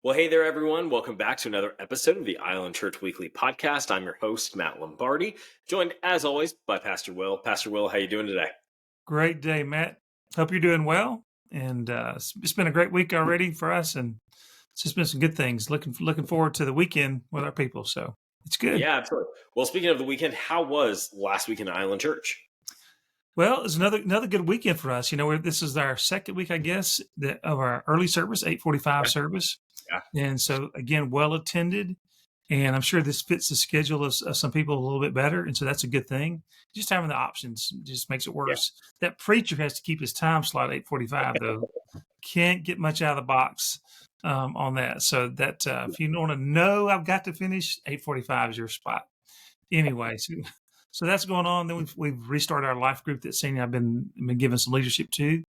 Well, hey there, everyone. Welcome back to another episode of the Island Church Weekly Podcast. I'm your host, Matt Lombardi, joined as always by Pastor Will. Pastor Will, how you doing today? Great day, Matt. Hope you're doing well. And it's been a great week already for us, and it's just been some good things. Looking forward to the weekend with our people. So it's good. Yeah, absolutely. Well, speaking of the weekend, how was last week in Island Church? Well, it's another good weekend for us. This is our second week, I guess, of our early service, 8:45 Yeah, service, yeah, and so again, well attended. And I'm sure this fits the schedule of some people a little bit better, and so that's a good thing. Just having the options just makes it yeah. worse. That preacher has to keep his time slot 8:45 though. Can't get much out of the box on that. So that if you want to know I've got to finish, 8:45 is your spot. Anyway, so that's going on. Then we've restarted our life group that Sandy and I've been giving some leadership to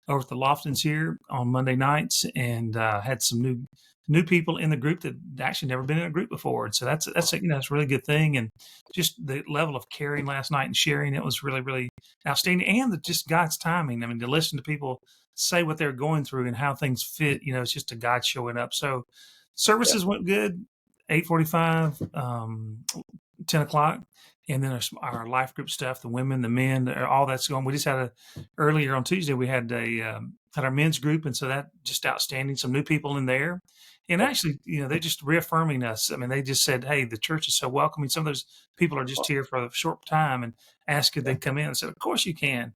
over at the Loftons here on Monday nights, and had some new people in the group that actually never been in a group before. And so that's that's a really good thing. And just the level of caring last night and sharing, it was really outstanding. And just God's timing. I mean, to listen to people say what they're going through and how things fit, it's just a God showing up. So Yeah. services went good, 8:45, 10 o'clock. And then our life group stuff, the women, the men, all that's going. We just had earlier on Tuesday, we had had our men's group. And so that just outstanding, some new people in there. And actually, they're just reaffirming us. I mean, they just said, hey, the church is so welcoming. Some of those people are just here for a short time and asked if Yeah. they'd come in. I said, of course you can.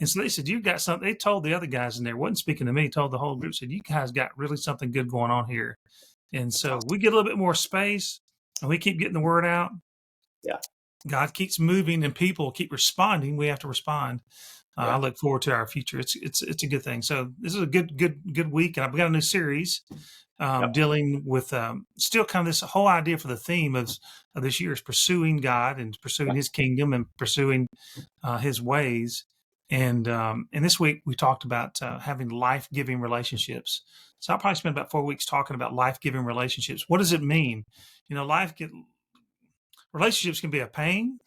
And so they said, you've got something. They told the other guys in there, wasn't speaking to me, told the whole group, said, you guys got really something good going on here. And That's so awesome. we get a little bit more space and we keep getting the word out. Yeah. God keeps moving and people keep responding. We have to respond. I Yeah. look forward to our future. It's a good thing. So this is a good week, and I've got a new series Yep. dealing with still kind of this whole idea for the theme of this year is pursuing God and pursuing Yeah. His kingdom and pursuing His ways. And this week we talked about having life giving relationships. So I'll probably spend about 4 weeks talking about life giving relationships. What does it mean? Relationships can be a pain,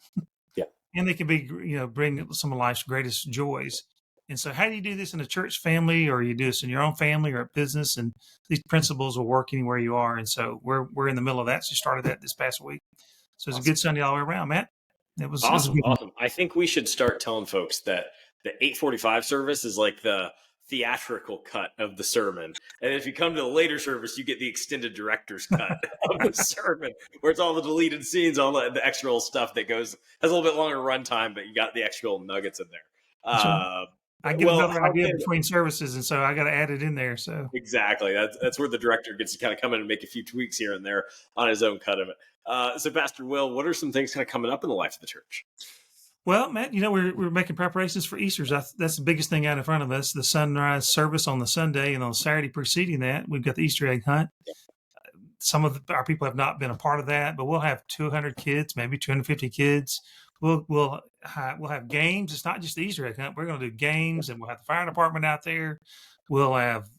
Yeah. and they can be, bring some of life's greatest joys. And so how do you do this in a church family, or you do this in your own family or a business? And these principles will work anywhere you are. And so we're in the middle of that. So started that this past week. So it's a Awesome. good Sunday all the way around, Matt. It was a Awesome. good one. Awesome. I think we should start telling folks that the 8:45 service is like the theatrical cut of the sermon. And if you come to the later service, you get the extended director's cut of the sermon, where it's all the deleted scenes, all the extra little stuff that has a little bit longer runtime, but you got the extra little nuggets in there. That's right. Uh, I get well, another how idea did between services, and so I got to add it in there. So exactly that's where the director gets to kind of come in and make a few tweaks here and there on his own cut of it. So, Pastor Will, what are some things kind of coming up in the life of the church? well, Matt, we're making preparations for Easter. That's the biggest thing out in front of us. The sunrise service on the Sunday, and on Saturday preceding that, we've got the Easter egg hunt. Some of our people have not been a part of that, but we'll have 200 kids, maybe 250 kids. We'll have games. It's not just the Easter egg hunt. We're going to do games, and we'll have the fire department out there. We'll have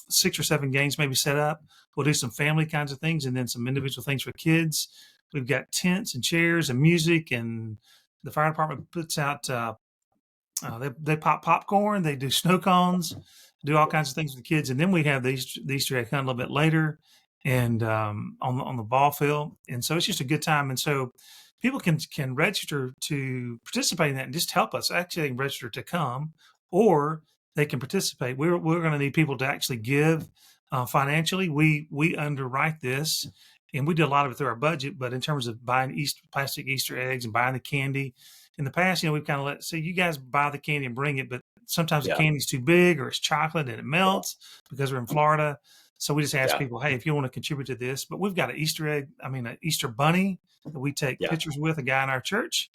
6 or 7 games maybe set up. We'll do some family kinds of things, and then some individual things for kids. We've got tents and chairs and music, and the fire department puts out. They pop popcorn. They do snow cones, do all kinds of things with the kids, and then we have the Easter egg hunt a little bit later, and on the ball field. And so it's just a good time. And so people can register to participate in that and just help us. Actually, they can register to come, or they can participate. We're going to need people to actually give financially. We underwrite this, and we do a lot of it through our budget. But in terms of buying plastic Easter eggs and buying the candy, in the past, we've kind of say you guys buy the candy and bring it, but sometimes the Yeah. candy's too big or it's chocolate and it melts because we're in Florida. So we just ask Yeah. people, hey, if you want to contribute to this, but we've got an an Easter bunny that we take Yeah. pictures with, a guy in our church,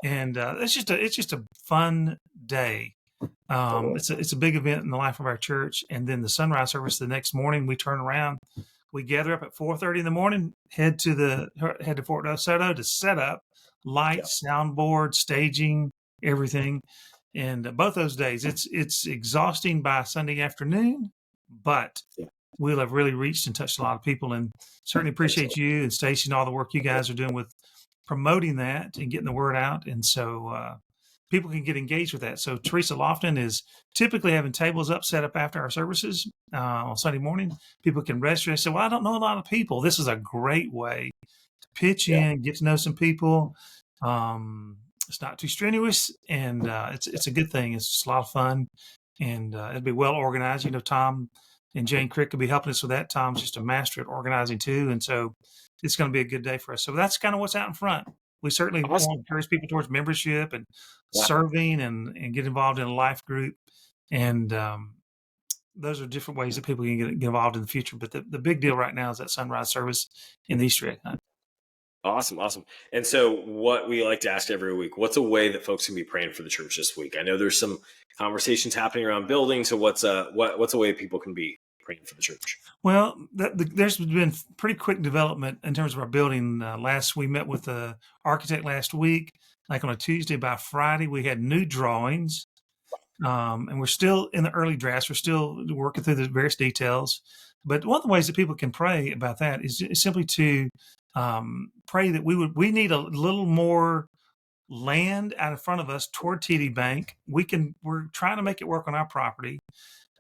and it's just a fun day. Totally. It's a big event in the life of our church, and then the sunrise service the next morning. We turn around, we gather up at 4:30 in the morning, head to Fort DeSoto to set up Yeah. lights, soundboard, staging, everything. And both those days, it's exhausting by Sunday afternoon, but Yeah. we'll have really reached and touched a lot of people. And certainly appreciate Excellent. you and Stacy and all the work you guys are doing with promoting that and getting the word out. And so people can get engaged with that. So Teresa Lofton is typically having tables set up after our services on Sunday morning. People can register and say, well, I don't know a lot of people. This is a great way to pitch Yeah. in, get to know some people. It's not too strenuous, and it's a good thing. It's just a lot of fun, and it'll be well organized. Tom and Jane Crick will be helping us with that. Tom's just a master at organizing too, and so it's going to be a good day for us. So that's kind of what's out in front. We certainly want Awesome. to encourage people towards membership and Yeah. serving and get involved in a life group, and those are different ways that people can get involved in the future. But the big deal right now is that sunrise service in the Easter egg hunt. Awesome. And so what we like to ask every week, what's a way that folks can be praying for the church this week? I know there's some conversations happening around building. So what's a way people can be praying for the church? Well, there's been pretty quick development in terms of our building. We met with the architect last week, like on a Tuesday. By Friday, we had new drawings. And we're still in the early drafts. We're still working through the various details. But one of the ways that people can pray about that is simply to pray that we need a little more land out in front of us toward TD Bank. We're trying to make it work on our property.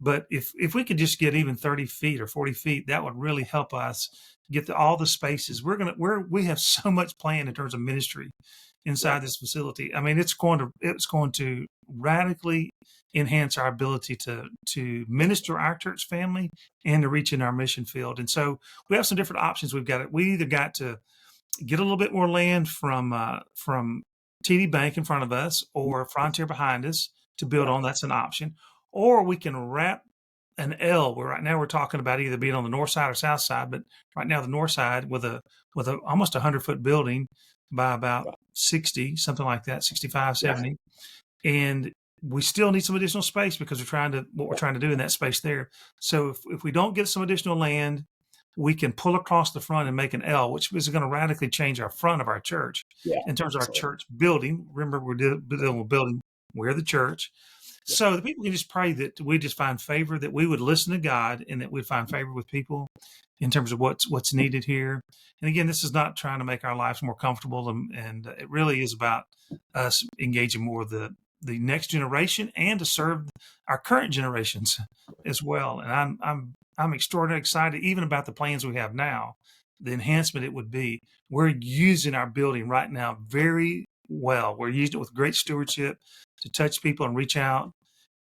But if we could just get even 30 feet or 40 feet, that would really help us get all the spaces. We have so much planned in terms of ministry inside this facility. I mean, it's going to radically enhance our ability to minister our church family and to reach in our mission field. And so we have some different options. We either got to get a little bit more land from TD Bank in front of us or Frontier behind us to build on. That's an option. Or we can wrap an L, where right now we're talking about either being on the north side or south side, but right now the north side with a almost 100-foot building by about 60, something like that, 65, 70. And we still need some additional space because we're trying to do in that space there. So if we don't get some additional land, we can pull across the front and make an L, which is going to radically change our front of our church in terms of our church building. Remember, we're building, we're the church. So the people can just pray that we just find favor, that we would listen to God, and that we'd find favor with people in terms of what's needed here. And again, this is not trying to make our lives more comfortable, and it really is about us engaging more of the next generation and to serve our current generations as well. And I'm extraordinarily excited even about the plans we have now, the enhancement it would be. We're using our building right now very well. We're using it with great stewardship to touch people and reach out.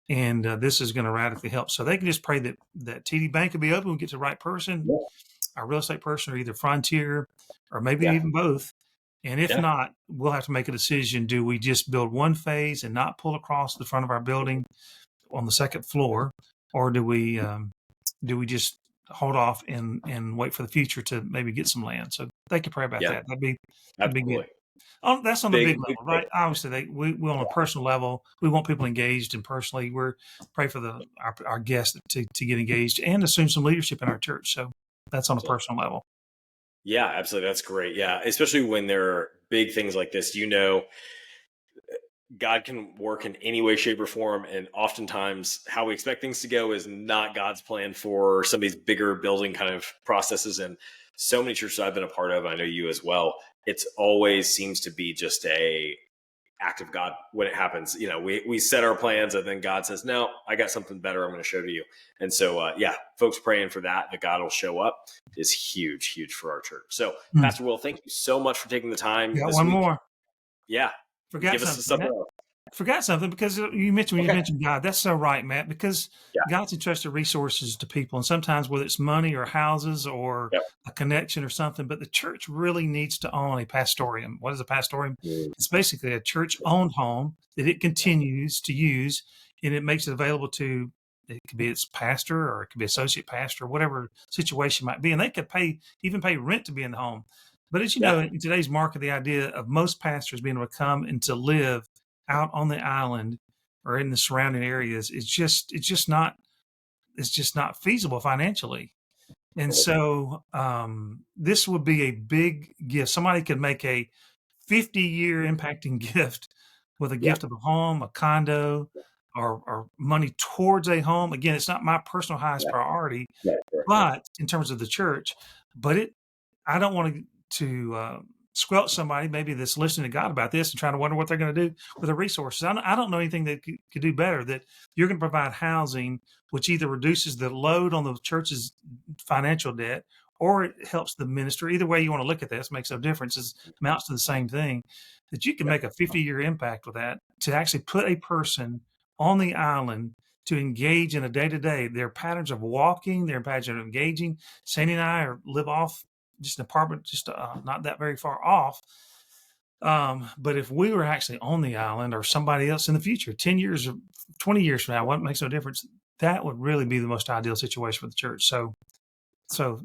And this is going to radically help. So they can just pray that TD Bank will be open. We'll get to the right person, our real estate person, or either Frontier, or maybe even both. And if not, we'll have to make a decision. Do we just build one phase and not pull across the front of our building on the second floor? Or do we just hold off and wait for the future to maybe get some land? So they can pray about that. That'd be good. That's on the big level, right? Obviously, we on a personal level, we want people engaged, and personally, we're pray for our guests to get engaged and assume some leadership in our church. So that's on a personal level. Yeah, absolutely. That's great. Yeah, especially when there are big things like this. God can work in any way, shape, or form, and oftentimes how we expect things to go is not God's plan for some of these bigger building kind of processes. And so many churches I've been a part of, I know you as well, it's always seems to be just a act of God when it happens. We set our plans and then God says, no, I got something better I'm going to show to you. And so, folks praying for that God will show up is huge, huge for our church. So Pastor Will, thank you so much for taking the time. Got one more. Yeah. Forgot something because you mentioned God. That's so right, Matt, because God's entrusted resources to people. And sometimes whether it's money or houses or a connection or something, but the church really needs to own a pastorium. What is a pastorium? It's basically a church-owned home that it continues to use, and it makes it available to, it could be its pastor or it could be associate pastor, whatever situation might be. And they could even pay rent to be in the home. But as you know, in today's market, the idea of most pastors being able to come and to live out on the island or in the surrounding areas, it's just not feasible financially. And so this would be a big gift. Somebody could make a 50-year impacting gift with a gift of a home, a condo, or money towards a home. Again, it's not my personal highest priority, but in terms of the church, I don't want to squelch somebody maybe that's listening to God about this and trying to wonder what they're going to do with the resources. I don't know anything that could do better, that you're going to provide housing, which either reduces the load on the church's financial debt or it helps the ministry. Either way you want to look at this makes no difference. It amounts to the same thing, that you can make a 50-year impact with that, to actually put a person on the island to engage in a day-to-day. Their patterns of walking, their patterns of engaging. Sandy and I live off just an apartment, just not that very far off. But if we were actually on the island, or somebody else in the future, 10 years or 20 years from now, what makes no difference, that would really be the most ideal situation for the church. So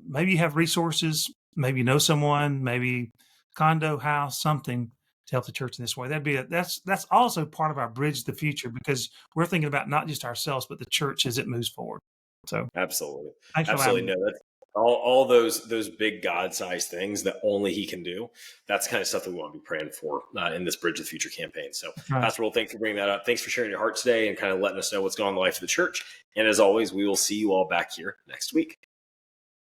maybe you have resources, maybe you know someone, maybe condo, house, something to help the church in this way. That's also part of our bridge to the future, because we're thinking about not just ourselves, but the church as it moves forward. So Absolutely. thanks for Absolutely. having me. No, that's all those big God-sized things that only he can do. That's kind of stuff that we want to be praying for in this Bridge to the Future campaign. So, Right. Pastor Will, thanks for bringing that up. Thanks for sharing your heart today and kind of letting us know what's going on in the life of the church. And as always, we will see you all back here next week.